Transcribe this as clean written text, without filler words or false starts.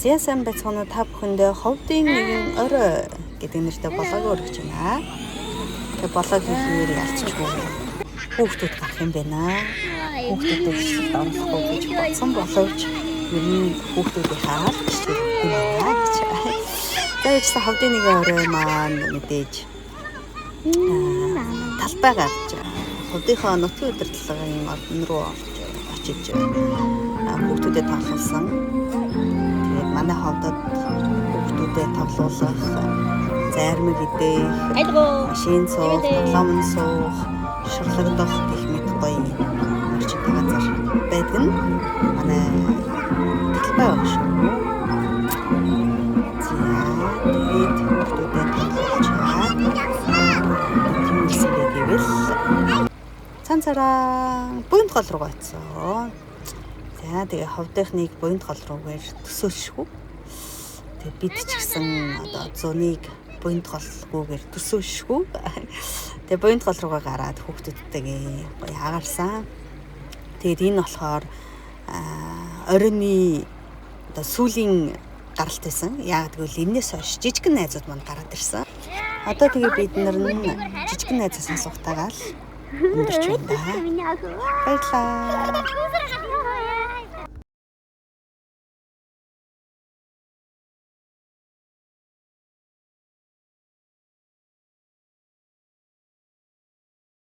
Зяасан байцгаана та бүхэндээ ховдын нэгэн орой гэдэг нэртэй блог өргөж байна. Тэгээ блог хийхээр ялцчихгүй. Хүүхдүүд гарах юм байна. Хүүхдүүд өсөлт оруулахгүй гэж бодсон боловч ер нь хүүхдүүдийн хаалт гэж юм байна гэж. Тэгээд ховдын нэгэн орой маань мэдээж талбай гарч ховдынхоо нутгийн удирдлагын ордон руу очиж хүүхдүүдэд тоглуулсан. Тэгээд манай ховдод хүүхдүүдэд тоглуулах, зармаг идэх, машин суух, тоглоомн суух, шурлагдах гэх мэт гоё орчинтай газар байдаг нь манай талбай баг шүү. Тэгээд хүүхдүүдэд тоглуулчаад тиймэрхүү гэвэл цанцараа буйнд гол руу гацсан. За тэгээ ховдынхныг буйнд гол руугаар төсөөлшгүй. Тэгээ бид ч гэсэн одоо зуныг буйнд голгүйгээр төсөөлшгүй. Тэгээ буйнд гол руугаа гараад хүүхдүүдтэйгээ гоё хагаарсан. Тэгээд энэ болохоор оройны одоо сүүлийн гаралт байсан. Яг тэгвэл энэс хойш жижигэн найзууд манд гараад ирсэн. Одоо тэгээ бид нар нь жижигэн найзаас асуухтайгаа л өндөрч байна. Баярлалаа.